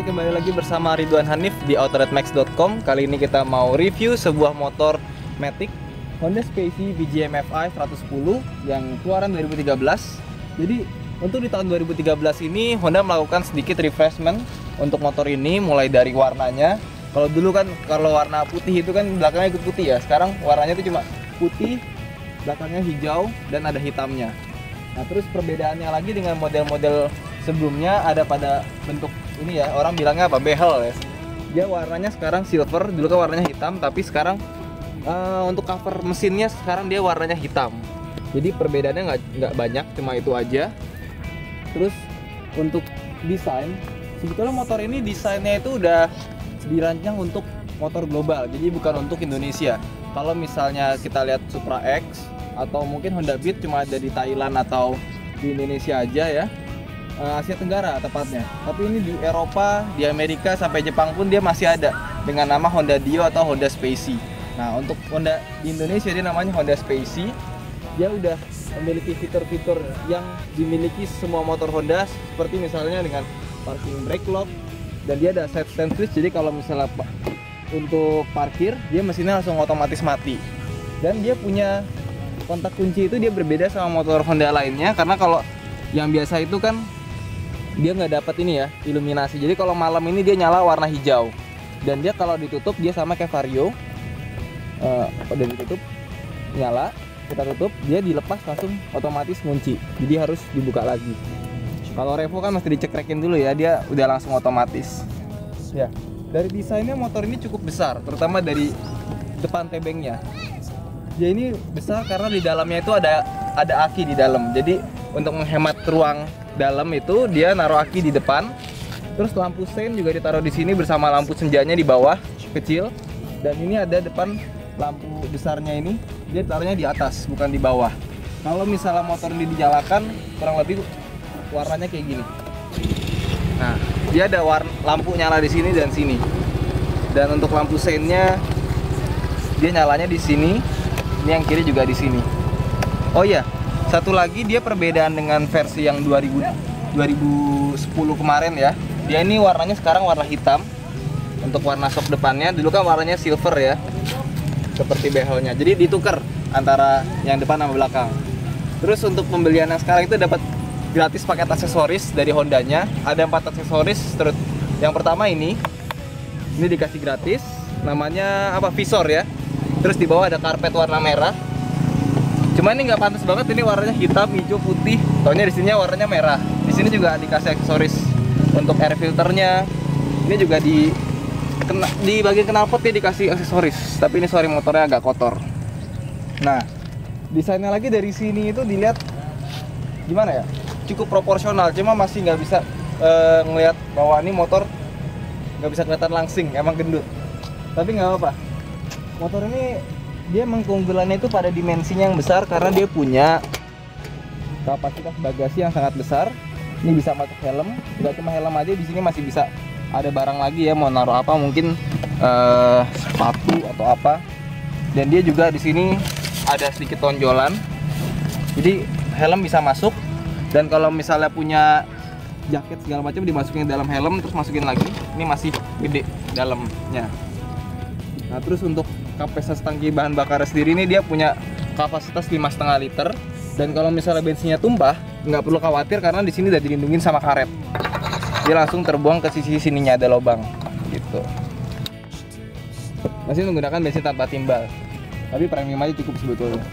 kembali lagi bersama Ridwan Hanif di outletmax.com. Kali ini kita mau review sebuah motor Matic Honda Spacie BGM-FI 110 yang keluaran 2013. Jadi untuk di tahun 2013 ini Honda melakukan sedikit refreshment untuk motor ini, mulai dari warnanya. Kalau dulu kan kalau warna putih itu kan belakangnya ikut putih ya. Sekarang warnanya itu cuma putih, belakangnya hijau dan ada hitamnya. Nah, terus perbedaannya lagi dengan model-model sebelumnya ada pada bentuk ini ya, orang bilangnya apa, behel ya. Dia warnanya sekarang silver, dulu kan warnanya hitam, tapi sekarang untuk cover mesinnya sekarang dia warnanya hitam. Jadi perbedaannya nggak banyak, cuma itu aja. Terus untuk desain, sebetulnya motor ini desainnya itu udah dirancang untuk motor global, jadi bukan untuk Indonesia. Kalau misalnya kita lihat Supra X atau mungkin Honda Beat cuma ada di Thailand atau di Indonesia aja ya, Asia Tenggara tepatnya. Tapi ini di Eropa, di Amerika sampai Jepang pun dia masih ada dengan nama Honda Dio atau Honda Spacie. Nah, untuk Honda di Indonesia dia namanya Honda Spacie. Dia udah memiliki fitur-fitur yang dimiliki semua motor Honda, seperti misalnya dengan parking brake lock, dan dia ada side stand switch. Jadi kalau misalnya untuk parkir, dia mesinnya langsung otomatis mati. Dan dia punya kontak kunci itu dia berbeda sama motor Honda lainnya, karena kalau yang biasa itu kan dia nggak dapat ini ya, iluminasi. Jadi kalau malam ini dia nyala warna hijau, dan dia kalau ditutup dia sama kayak Vario, udah ditutup nyala, kita tutup dia dilepas langsung otomatis kunci, jadi harus dibuka lagi. Kalau Revo kan mesti dicekrekin dulu ya, dia udah langsung otomatis ya. Dari desainnya motor ini cukup besar, terutama dari depan tebengnya. Dia ini besar karena di dalamnya itu ada aki di dalam, jadi untuk menghemat ruang dalam itu dia naruh aki di depan. Terus lampu sein juga ditaruh di sini bersama lampu senjanya di bawah kecil. Dan ini ada depan lampu besarnya ini, dia taruhnya di atas bukan di bawah. Kalau misalnya motor ini dinyalakan kurang lebih warnanya kayak gini. Nah, dia ada lampu nyala di sini dan sini. Dan untuk lampu seinnya dia nyalanya di sini. Ini yang kiri juga di sini. Oh iya, satu lagi dia perbedaan dengan versi yang 2010 kemarin ya. Dia ini warnanya sekarang warna hitam. Untuk warna shock depannya, dulu kan warnanya silver ya, seperti behelnya. Jadi ditukar antara yang depan sama belakang. Terus untuk pembelian yang sekarang itu dapat gratis paket aksesoris dari Hondanya. Ada 4 aksesoris. Terus yang pertama ini dikasih gratis, namanya apa, visor ya. Terus di bawah ada karpet warna merah. Cuma ini nggak pantas banget, ini warnanya hitam, hijau, putih. Taunya di sini warnanya merah. Di sini juga dikasih aksesoris untuk air filternya. Ini juga di bagian knalpot dia dikasih aksesoris. Tapi ini sorry, motornya agak kotor. Nah, desainnya lagi dari sini itu dilihat gimana ya? Cukup proporsional. Cuma masih nggak bisa ngelihat bahwa ini motor nggak bisa kelihatan langsing, emang gendut. Tapi nggak apa-apa. Motor ini dia keunggulannya itu pada dimensinya yang besar karena dia punya kapasitas bagasi yang sangat besar. Ini bisa masuk helm, tidak cuma helm aja, di sini masih bisa ada barang lagi ya, mau naruh apa, mungkin sepatu atau apa. Dan dia juga di sini ada sedikit tonjolan, jadi helm bisa masuk. Dan kalau misalnya punya jaket segala macam dimasukin ke dalam helm terus masukin lagi, ini masih gede dalamnya. Nah, terus untuk kapasitas tangki bahan bakar sendiri ini dia punya kapasitas 5,5 liter. Dan kalau misalnya bensinnya tumpah, nggak perlu khawatir karena di sini udah dilindungin sama karet. Dia langsung terbuang ke sisi sininya, ada lubang gitu. Masih menggunakan bensin tanpa timbal, tapi premium aja cukup sebetulnya.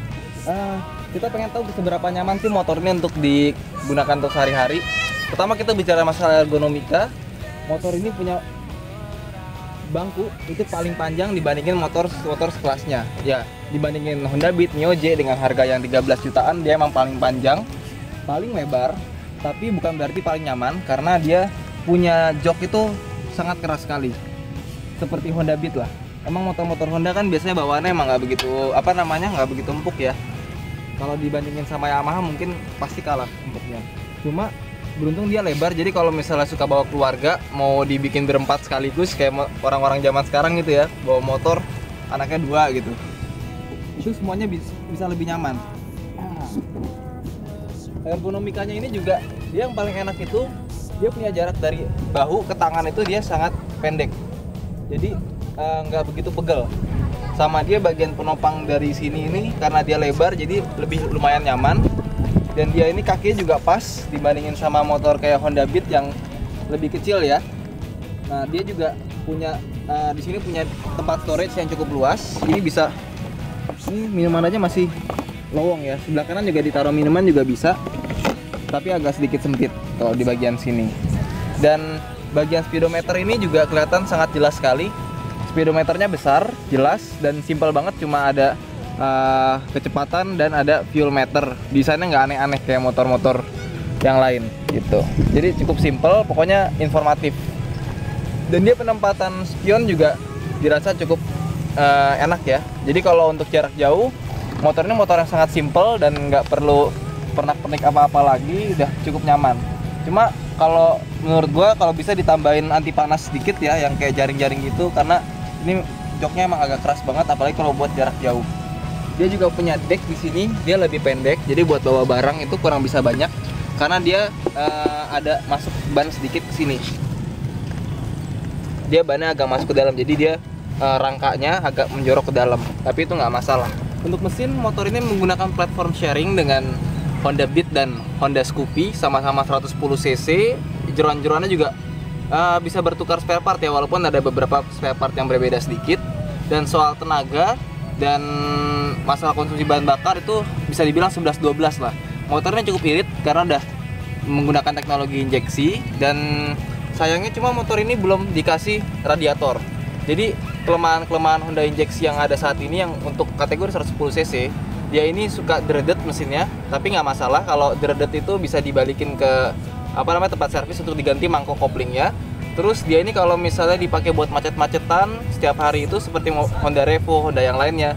Kita pengen tahu seberapa nyaman sih motor ini untuk digunakan untuk sehari-hari. Pertama kita bicara masalah ergonomika. Motor ini punya bangku itu paling panjang dibandingin motor sekelasnya ya. Dibandingin Honda Beat, Mio J dengan harga yang 13 jutaan, dia emang paling panjang, paling lebar, tapi bukan berarti paling nyaman karena dia punya jok itu sangat keras sekali, seperti Honda Beat lah. Emang motor-motor Honda kan biasanya bawaannya emang nggak begitu nggak begitu empuk ya. Kalau dibandingin sama Yamaha mungkin pasti kalah empuknya. Cuma beruntung dia lebar, jadi kalau misalnya suka bawa keluarga mau dibikin berempat sekaligus kayak orang-orang zaman sekarang gitu ya, bawa motor anaknya 2 gitu, itu semuanya bisa lebih nyaman. Ergonomikanya ini juga dia yang paling enak itu dia punya jarak dari bahu ke tangan itu dia sangat pendek, jadi nggak begitu pegel. Sama dia bagian penopang dari sini ini karena dia lebar jadi lebih lumayan nyaman. Dan dia ini kakinya juga pas dibandingin sama motor kayak Honda Beat yang lebih kecil ya. Nah dia juga punya di sini punya tempat storage yang cukup luas. Ini bisa, ini minuman aja masih lowong ya. Sebelah kanan juga ditaruh minuman juga bisa, tapi agak sedikit sempit kalau di bagian sini. Dan bagian speedometer ini juga kelihatan sangat jelas sekali. Speedometernya besar, jelas, dan simpel banget, cuma ada kecepatan dan ada fuel meter. Desainnya nggak aneh-aneh kayak motor-motor yang lain gitu. Jadi cukup simpel, pokoknya informatif. Dan dia penempatan spion juga dirasa cukup enak ya. Jadi kalau untuk jarak jauh, motor ini motor yang sangat simpel dan nggak perlu pernak-pernik apa-apa lagi, udah cukup nyaman. Cuma kalau menurut gua kalau bisa ditambahin anti panas sedikit ya, yang kayak jaring-jaring gitu, karena ini joknya emang agak keras banget, apalagi kalau buat jarak jauh. Dia juga punya deck di sini, dia lebih pendek, jadi buat bawa barang itu kurang bisa banyak, karena dia ada masuk ban sedikit ke sini. Dia bannya agak masuk ke dalam, jadi dia rangkanya agak menjorok ke dalam, tapi itu nggak masalah. Untuk mesin, motor ini menggunakan platform sharing dengan Honda Beat dan Honda Scoopy, sama-sama 110 cc. Jeroan-jeroannya juga bisa bertukar spare part ya, walaupun ada beberapa spare part yang berbeda sedikit. Dan soal tenaga dan masalah konsumsi bahan bakar itu bisa dibilang 11-12 lah. Motornya cukup irit karena udah menggunakan teknologi injeksi, dan sayangnya cuma motor ini belum dikasih radiator. Jadi kelemahan Honda injeksi yang ada saat ini yang untuk kategori 110 cc, dia ini suka dreaded mesinnya, tapi nggak masalah kalau dreaded itu bisa dibalikin ke tempat servis untuk diganti mangkok koplingnya. Terus dia ini kalau misalnya dipakai buat macet-macetan setiap hari itu seperti Honda Revo, Honda yang lainnya,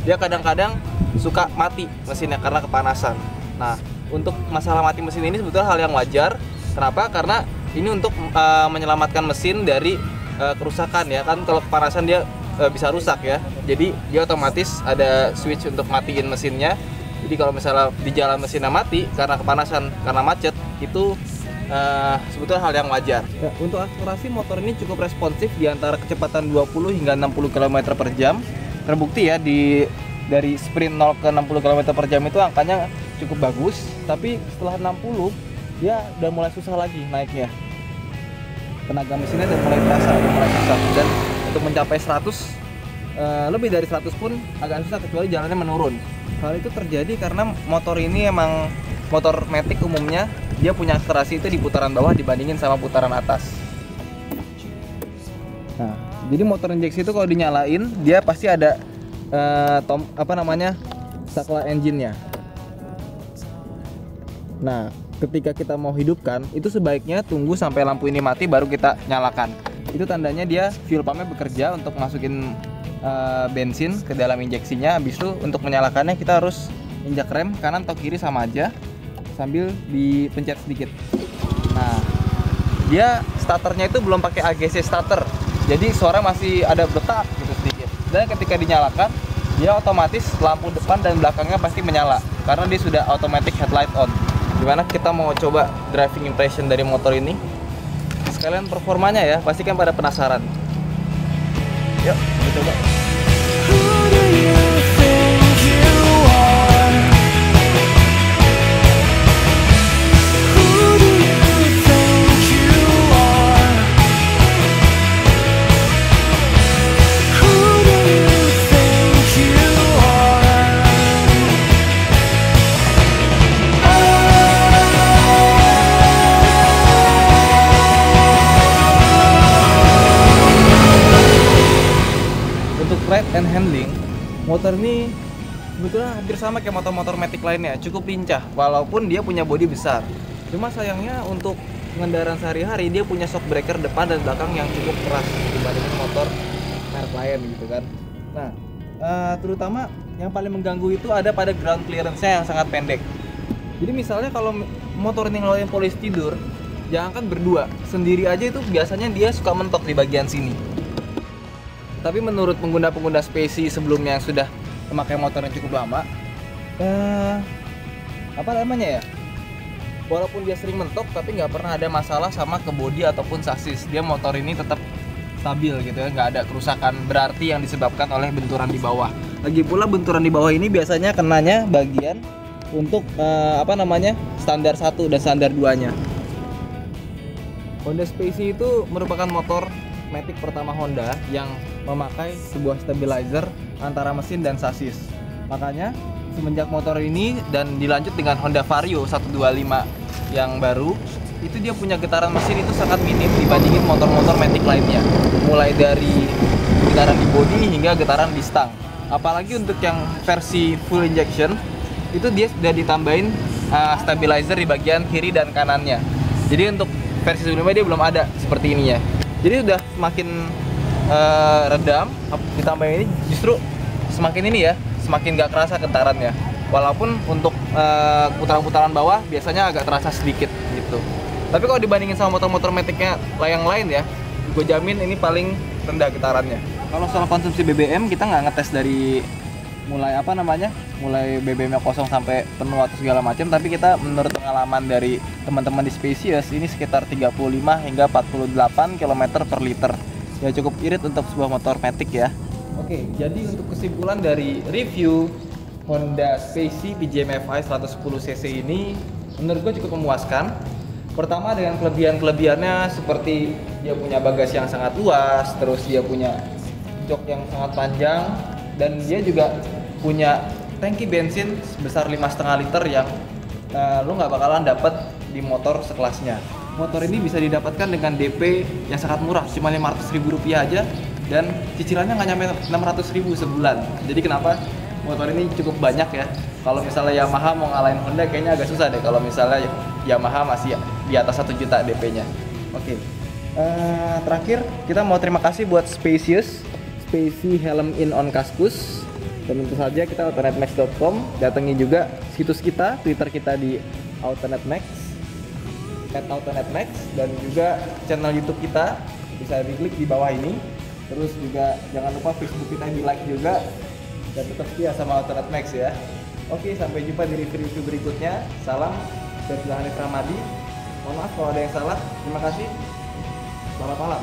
dia kadang-kadang suka mati mesinnya karena kepanasan. Nah, untuk masalah mati mesin ini sebetulnya hal yang wajar. Kenapa? Karena ini untuk menyelamatkan mesin dari kerusakan ya, kan kalau kepanasan dia bisa rusak ya. Jadi dia otomatis ada switch untuk matiin mesinnya. Jadi kalau misalnya di jalan mesinnya mati karena kepanasan, karena macet, itu sebetulnya hal yang wajar. Ya, untuk akselerasi motor ini cukup responsif di antara kecepatan 20 hingga 60 km per jam. Terbukti ya dari sprint 0 ke 60 km per jam itu angkanya cukup bagus, tapi setelah 60 dia udah mulai susah lagi naiknya. Tenaga mesinnya udah mulai terasa, udah mulai susah. Dan untuk mencapai 100 lebih dari 100 pun agak susah kecuali jalannya menurun. Hal itu terjadi karena motor ini emang motor matic umumnya dia punya akselerasi itu di putaran bawah dibandingin sama putaran atas. Nah, jadi motor injeksi itu kalau dinyalain dia pasti ada saklar engine-nya. Nah, ketika kita mau hidupkan itu sebaiknya tunggu sampai lampu ini mati baru kita nyalakan. Itu tandanya dia fuel pumpnya bekerja untuk masukin bensin ke dalam injeksinya. Habis itu untuk menyalakannya kita harus injak rem kanan atau kiri sama aja sambil dipencet sedikit. Nah, dia starternya itu belum pakai AGC starter, jadi suara masih ada betak gitu sedikit. Dan ketika dinyalakan dia otomatis lampu depan dan belakangnya pasti menyala karena dia sudah automatic headlight on. Gimana kita mau coba driving impression dari motor ini sekalian performanya ya, pasti kan pada penasaran. Yuk kita coba. Ride and handling, motor ini sebetulnya hampir sama kayak motor-motor matic lainnya, cukup lincah walaupun dia punya bodi besar. Cuma sayangnya untuk pengendaraan sehari-hari dia punya shock breaker depan dan belakang yang cukup keras dibandingin motor merek lain gitu kan. Nah, terutama yang paling mengganggu itu ada pada ground clearance-nya yang sangat pendek. Jadi misalnya kalau motor ini ngeluarin polisi tidur, jangankan berdua, sendiri aja itu biasanya dia suka mentok di bagian sini. Tapi menurut pengguna-pengguna spesi sebelumnya yang sudah memakai motor yang cukup lama, walaupun dia sering mentok tapi nggak pernah ada masalah sama ke bodi ataupun sasis. Dia motor ini tetap stabil gitu ya, nggak ada kerusakan berarti yang disebabkan oleh benturan di bawah. Lagi pula benturan di bawah ini biasanya kenanya bagian untuk standar 1 dan standar 2 nya. Honda Spacie itu merupakan motor matic pertama Honda yang memakai sebuah stabilizer antara mesin dan sasis. Makanya semenjak motor ini dan dilanjut dengan Honda Vario 125 yang baru, itu dia punya getaran mesin itu sangat minim dibandingin motor-motor matic lainnya, mulai dari getaran di bodi hingga getaran di stang. Apalagi untuk yang versi full injection itu dia sudah ditambahin stabilizer di bagian kiri dan kanannya. Jadi untuk versi sebelumnya dia belum ada seperti ini ya. Jadi udah semakin redam, ditambah ini justru semakin ini ya, semakin gak kerasa getarannya. Walaupun untuk putaran-putaran bawah biasanya agak terasa sedikit gitu. Tapi kalau dibandingin sama motor-motor maticnya yang lain ya, gue jamin ini paling rendah getarannya. Kalau soal konsumsi BBM kita nggak ngetes dari mulai mulai BBM-nya kosong sampai penuh atau segala macam, tapi kita menurut pengalaman dari teman-teman di Spacious ini sekitar 35 hingga 48 km per liter. Ya cukup irit untuk sebuah motor matic ya. Oke, jadi untuk kesimpulan dari review Honda Spacie PGM FI 110cc ini menurut gue cukup memuaskan. Pertama dengan kelebihan-kelebihannya seperti dia punya bagasi yang sangat luas, terus dia punya jok yang sangat panjang, dan dia juga punya tangki bensin sebesar 5,5 liter yang lo nggak bakalan dapet di motor sekelasnya. Motor ini bisa didapatkan dengan DP yang sangat murah, cuma Rp500.000 aja, dan cicilannya nggak nyampe Rp600.000 sebulan. Jadi kenapa motor ini cukup banyak ya? Kalau misalnya Yamaha mau ngalahin Honda kayaknya agak susah deh kalau misalnya Yamaha masih di atas 1 juta DP-nya. Oke. Terakhir kita mau terima kasih buat Spacious, Spacie Helm In On Kaskus. Dan tentu saja kita autonetmax.com, datangi juga situs kita, Twitter kita di autonetmax @autonetmax, dan juga channel YouTube kita bisa diklik di bawah ini. Terus juga jangan lupa Facebook kita di like juga, dan tetap setia sama Autonetmax ya. Oke, sampai jumpa di review berikutnya. Salam dari Hanif Ramadi. Mohon maaf kalau ada yang salah. Terima kasih. Selamat malam.